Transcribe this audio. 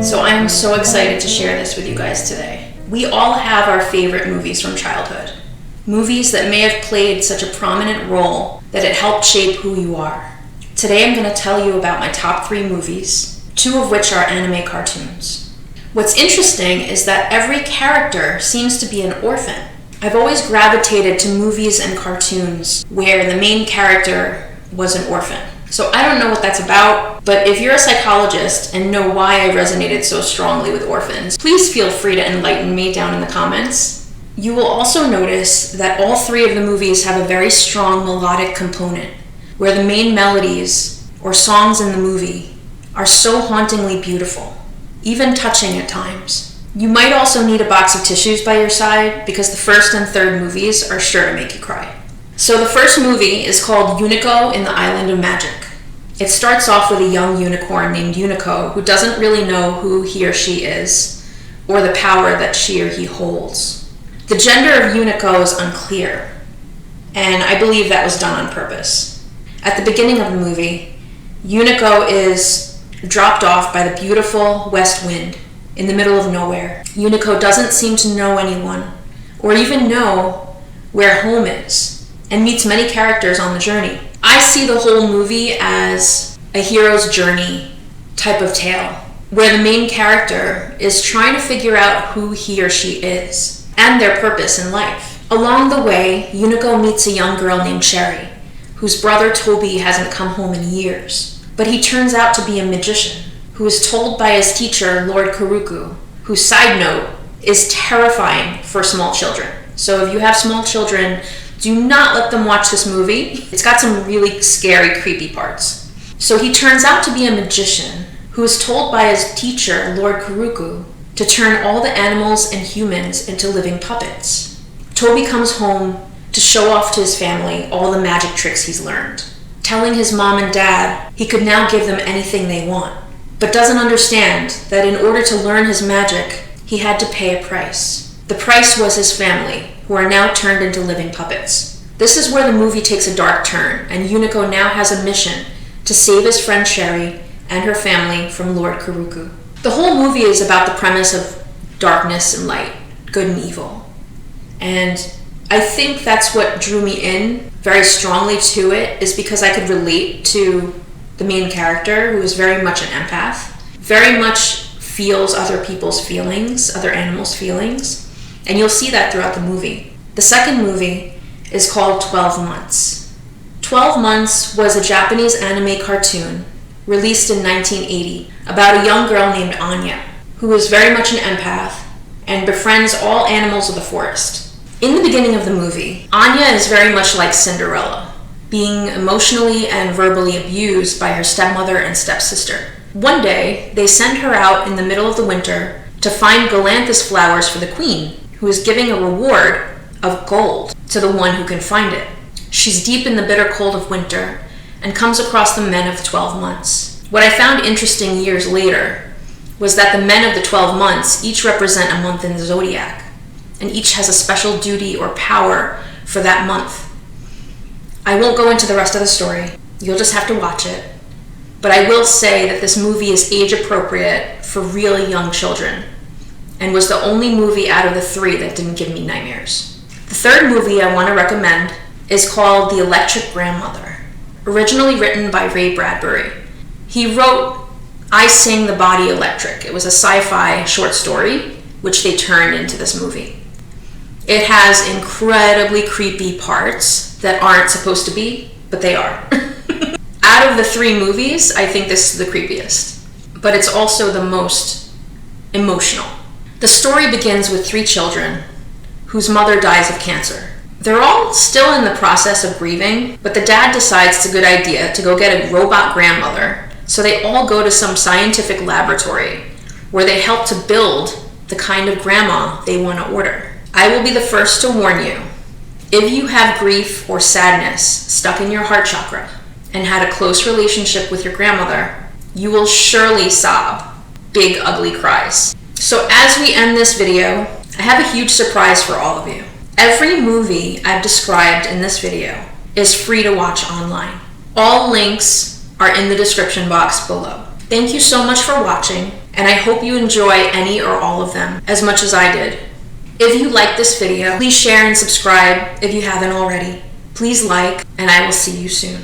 So I am so excited to share this with you guys today. We all have our favorite movies from childhood. Movies that may have played such a prominent role that it helped shape who you are. Today I'm going to tell you about my top 3 movies, 2 of which are anime cartoons. What's interesting is that every character seems to be an orphan. I've always gravitated to movies and cartoons where the main character was an orphan. So I don't know what that's about, but if you're a psychologist and know why I resonated so strongly with orphans, please feel free to enlighten me down in the comments. You will also notice that all 3 of the movies have a very strong melodic component, where the main melodies or songs in the movie are so hauntingly beautiful, even touching at times. You might also need a box of tissues by your side because the first and third movies are sure to make you cry. So the first movie is called Unico in the Island of Magic. It starts off with a young unicorn named Unico who doesn't really know who he or she is or the power that she or he holds. The gender of Unico is unclear, and I believe that was done on purpose. At the beginning of the movie, Unico is dropped off by the beautiful west wind in the middle of nowhere. Unico doesn't seem to know anyone or even know where home is and meets many characters on the journey. I see the whole movie as a hero's journey type of tale where the main character is trying to figure out who he or she is and their purpose in life. Along the way, Unico meets a young girl named Cherry, whose brother Toby hasn't come home in years. But he turns out to be a magician, who is told by his teacher, Lord Kuruku, whose side note is terrifying for small children. So if you have small children, do not let them watch this movie. It's got some really scary, creepy parts. So he turns out to be a magician, who is told by his teacher, Lord Kuruku, to turn all the animals and humans into living puppets. Toby comes home to show off to his family all the magic tricks he's learned, telling his mom and dad he could now give them anything they want, but doesn't understand that in order to learn his magic, he had to pay a price. The price was his family, who are now turned into living puppets. This is where the movie takes a dark turn, and Unico now has a mission to save his friend Cherry and her family from Lord Kuruku. The whole movie is about the premise of darkness and light, good and evil. And I think that's what drew me in very strongly to it, is because I could relate to the main character, who is very much an empath, very much feels other people's feelings, other animals' feelings, and you'll see that throughout the movie. The second movie is called 12 Months. 12 Months was a Japanese anime cartoon released in 1980 about a young girl named Anya, who is very much an empath and befriends all animals of the forest. In the beginning of the movie, Anya is very much like Cinderella, being emotionally and verbally abused by her stepmother and stepsister. One day, they send her out in the middle of the winter to find galanthus flowers for the queen, who is giving a reward of gold to the one who can find it. She's deep in the bitter cold of winter and comes across the men of the 12 months. What I found interesting years later was that the men of the 12 months each represent a month in the zodiac, and each has a special duty or power for that month. I won't go into the rest of the story. You'll just have to watch it. But I will say that this movie is age appropriate for really young children, and was the only movie out of the 3 that didn't give me nightmares. The third movie I want to recommend is called The Electric Grandmother, originally written by Ray Bradbury. He wrote I Sing the Body Electric. It was a sci-fi short story, which they turned into this movie. It has incredibly creepy parts that aren't supposed to be, but they are. Out of the 3 movies, I think this is the creepiest, but it's also the most emotional. The story begins with 3 children whose mother dies of cancer. They're all still in the process of grieving, but the dad decides it's a good idea to go get a robot grandmother, so they all go to some scientific laboratory where they help to build the kind of grandma they want to order. I will be the first to warn you, if you have grief or sadness stuck in your heart chakra and had a close relationship with your grandmother, you will surely sob big ugly cries. So as we end this video, I have a huge surprise for all of you. Every movie I've described in this video is free to watch online. All links are in the description box below. Thank you so much for watching, and I hope you enjoy any or all of them as much as I did. If you liked this video, please share and subscribe if you haven't already. Please like, and I will see you soon.